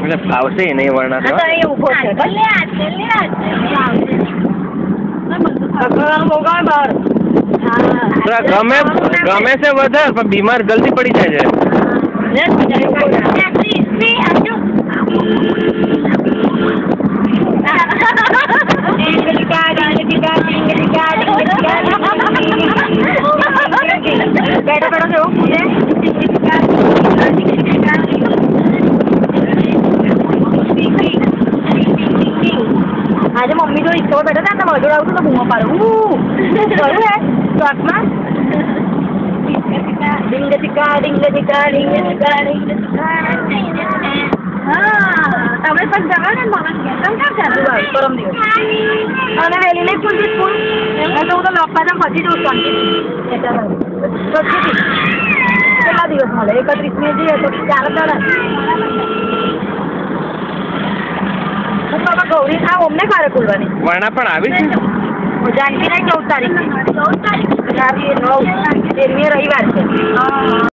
એટલે ફાવશે નહીં વર્ણા તો એ ઊભો છે ગમે ગમે છે વધારે પણ બીમાર જલ્દી પડી જાય છે બેઠો બેઠો કેવું પૂછે આજે મમ્મી જો ઈચ્છો બેઠો હતા ને મજૂર આવતું તો બૂમો પાડું જોયું હે શોર્ટમાં ડીંગ ટીકા ડીંગ ટીકા ડીંગ ટીકા ડીંગ હા તમે પણ જવા ને મમ્મી તમે કેમ ચાલુ ભાઈ પરમ દિવસ અને વેલી નહીં ખુલતી સ્કૂલ તો હું તો લોકડાઉન પછી જ કેટલા દિવસ મળે 31મે જઈએ તો 4 દાડા ગૌરી આ ઓમને ક્યારે ખુલવાની વર્ણા પણ આવી છે જાનકી નહીં 14 તારીખે 14 તારીખ 9 રવિવાર છે